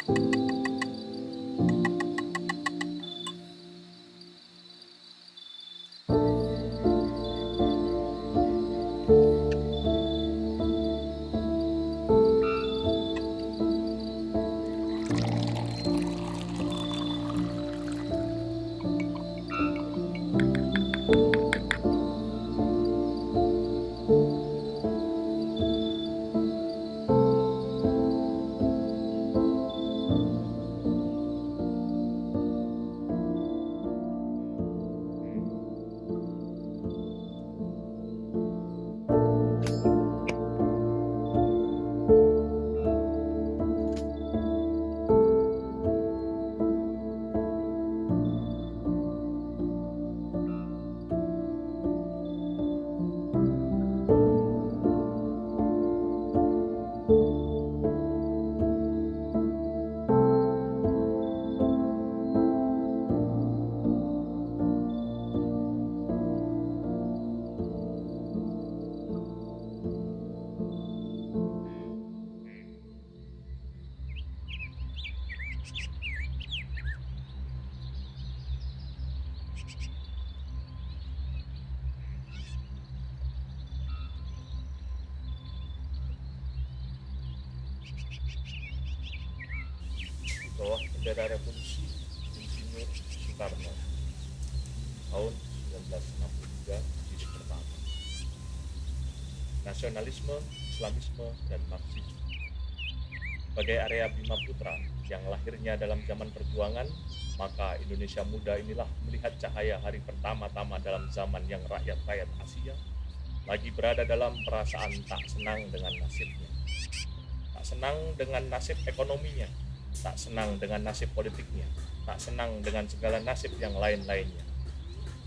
Di bawah bendera revolusi Insinyur Soekarno tahun 1963 jilid pertama. Nasionalisme, Islamisme, dan Marxisme. Sebagai area Bima Putra yang lahirnya dalam zaman perjuangan, maka Indonesia muda inilah melihat cahaya hari pertama-tama dalam zaman yang rakyat-rakyat Asia lagi berada dalam perasaan tak senang dengan nasibnya, tak senang dengan nasib ekonominya, tak senang dengan nasib politiknya, tak senang dengan segala nasib yang lain-lainnya.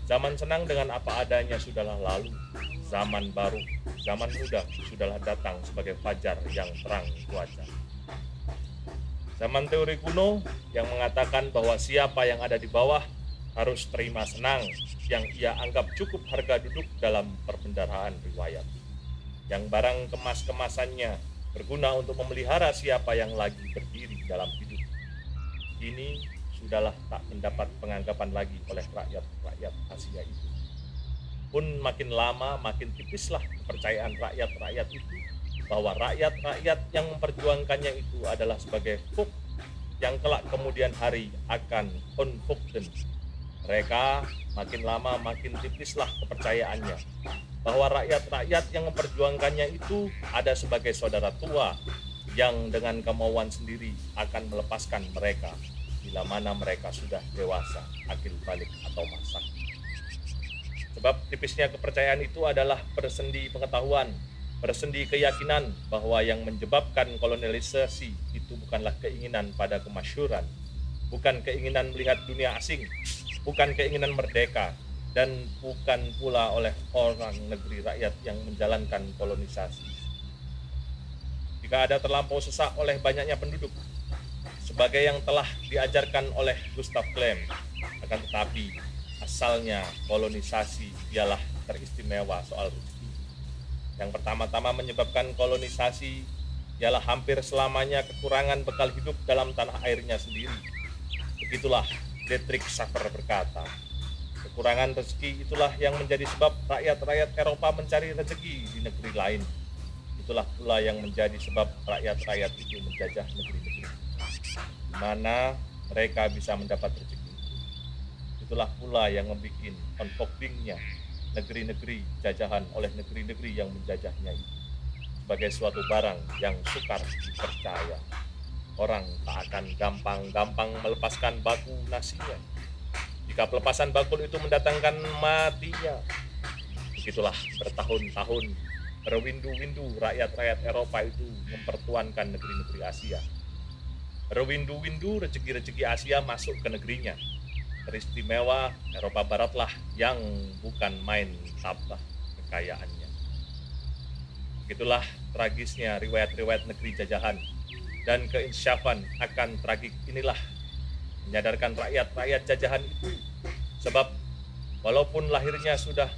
Zaman senang dengan apa adanya sudahlah lalu, zaman baru, zaman muda sudahlah datang sebagai fajar yang terang wajah. Zaman teori kuno yang mengatakan bahwa siapa yang ada di bawah harus terima senang, yang ia anggap cukup harga duduk dalam perbendaharaan riwayat, yang barang kemas-kemasannya berguna untuk memelihara siapa yang lagi berdiri dalam hidup. Ini sudahlah tak mendapat penganggapan lagi oleh rakyat-rakyat Asia itu. Pun makin lama makin tipislah kepercayaan rakyat-rakyat itu bahwa rakyat-rakyat yang memperjuangkannya itu adalah sebagai folk yang kelak kemudian hari akan unfolkten. Mereka makin lama makin tipislah kepercayaannya bahwa rakyat-rakyat yang memperjuangkannya itu ada sebagai saudara tua yang dengan kemauan sendiri akan melepaskan mereka bila mana mereka sudah dewasa, akil balik atau masak. Sebab tipisnya kepercayaan itu adalah bersendi pengetahuan, bersendi keyakinan bahwa yang menyebabkan kolonialisasi itu bukanlah keinginan pada kemasyhuran, bukan keinginan melihat dunia asing, bukan keinginan merdeka, dan bukan pula oleh orang negeri rakyat yang menjalankan kolonisasi. Jika ada terlampau sesak oleh banyaknya penduduk, sebagai yang telah diajarkan oleh Gustav Klemm, akan tetapi asalnya kolonisasi ialah teristimewa soal rezeki. Yang pertama-tama menyebabkan kolonisasi ialah hampir selamanya kekurangan bekal hidup dalam tanah airnya sendiri. Begitulah Dietrich Safer berkata, kekurangan rezeki itulah yang menjadi sebab rakyat-rakyat Eropa mencari rezeki di negeri lain. Itulah pula yang menjadi sebab rakyat-rakyat itu menjajah negeri-negeri di mana mereka bisa mendapat rezeki. Itulah pula yang membuat unfoldingnya negeri-negeri jajahan oleh negeri-negeri yang menjajahnya itu sebagai suatu barang yang sukar dipercaya. Orang tak akan gampang-gampang melepaskan baku nasinya jika pelepasan bakul itu mendatangkan matinya. Begitulah bertahun-tahun berwindu-windu rakyat-rakyat Eropa itu mempertuankan negeri-negeri Asia. Berwindu-windu rezeki-rezeki Asia masuk ke negerinya. Teristimewa Eropa Baratlah yang bukan main tabah kekayaannya. Begitulah tragisnya riwayat-riwayat negeri jajahan, dan keinsyafan akan tragik inilah menyadarkan rakyat-rakyat jajahan itu, sebab walaupun lahirnya sudah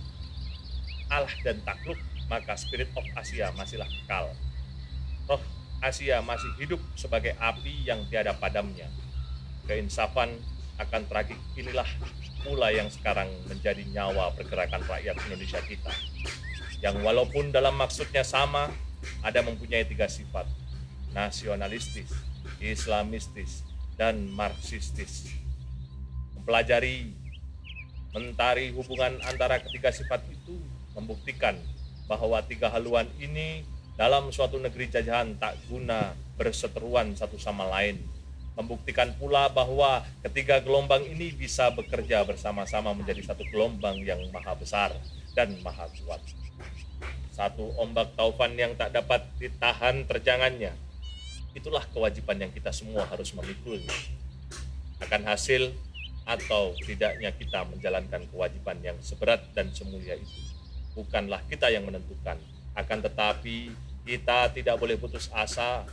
Allah dan takluk, maka spirit of Asia masihlah kekal. Roh Asia masih hidup sebagai api yang tiada padamnya. Keinsafan akan tragik inilah pula yang sekarang menjadi nyawa pergerakan rakyat Indonesia kita. Yang walaupun dalam maksudnya sama, ada mempunyai tiga sifat: nasionalistis, islamistis, dan marxistis. Mempelajari, mentari hubungan antara ketiga sifat itu membuktikan bahwa tiga haluan ini dalam suatu negeri jajahan tak guna berseteruan satu sama lain. Membuktikan pula bahwa ketiga gelombang ini bisa bekerja bersama-sama menjadi satu gelombang yang maha besar dan maha kuat. Satu ombak taufan yang tak dapat ditahan terjangannya. Itulah kewajiban yang kita semua harus memikulnya. Akan hasil atau tidaknya kita menjalankan kewajiban yang seberat dan semulia itu, bukanlah kita yang menentukan. Akan tetapi, kita tidak boleh putus asa.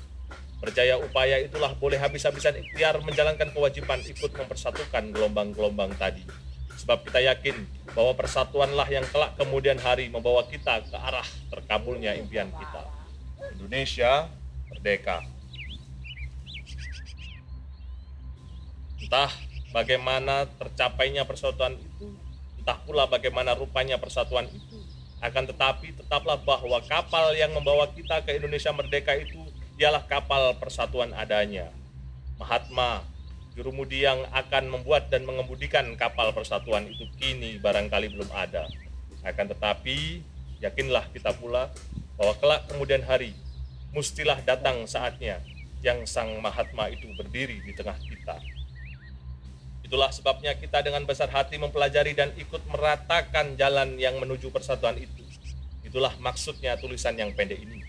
Berjaya upaya itulah boleh habis-habisan ikhtiar menjalankan kewajiban ikut mempersatukan gelombang-gelombang tadi. Sebab kita yakin bahwa persatuanlah yang kelak kemudian hari membawa kita ke arah terkabulnya impian kita. Indonesia merdeka. Entah bagaimana tercapainya persatuan itu, entah pula bagaimana rupanya persatuan itu. Akan tetapi tetaplah bahwa kapal yang membawa kita ke Indonesia merdeka itu ialah kapal persatuan adanya. Mahatma, jurumudi yang akan membuat dan mengemudikan kapal persatuan itu kini barangkali belum ada. Akan tetapi, yakinlah kita pula bahwa kelak kemudian hari, mustilah datang saatnya yang Sang Mahatma itu berdiri di tengah kita. Itulah sebabnya kita dengan besar hati mempelajari dan ikut meratakan jalan yang menuju persatuan itu. Itulah maksudnya tulisan yang pendek ini: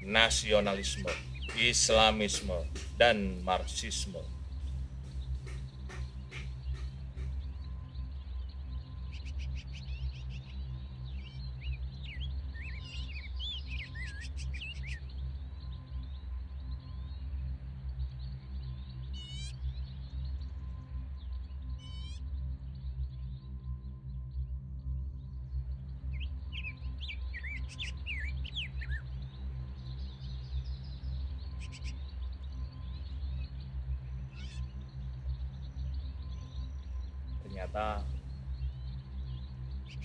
nasionalisme, islamisme, dan marxisme. Ternyata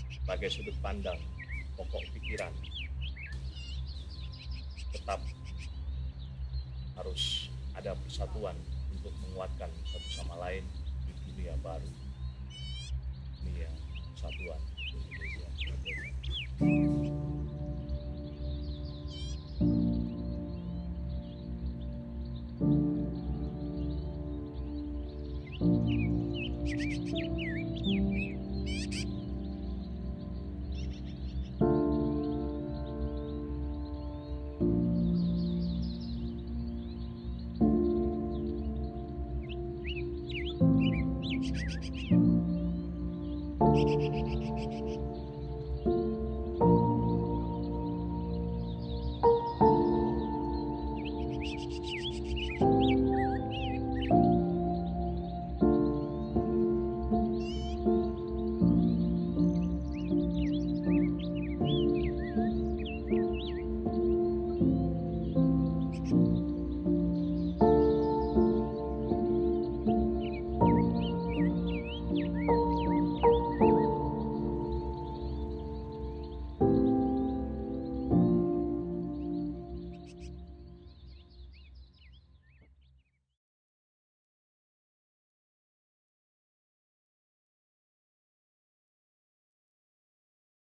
sebagai sudut pandang, pokok pikiran, tetap harus ada persatuan untuk menguatkan satu sama lain di dunia baru, dunia persatuan Indonesia.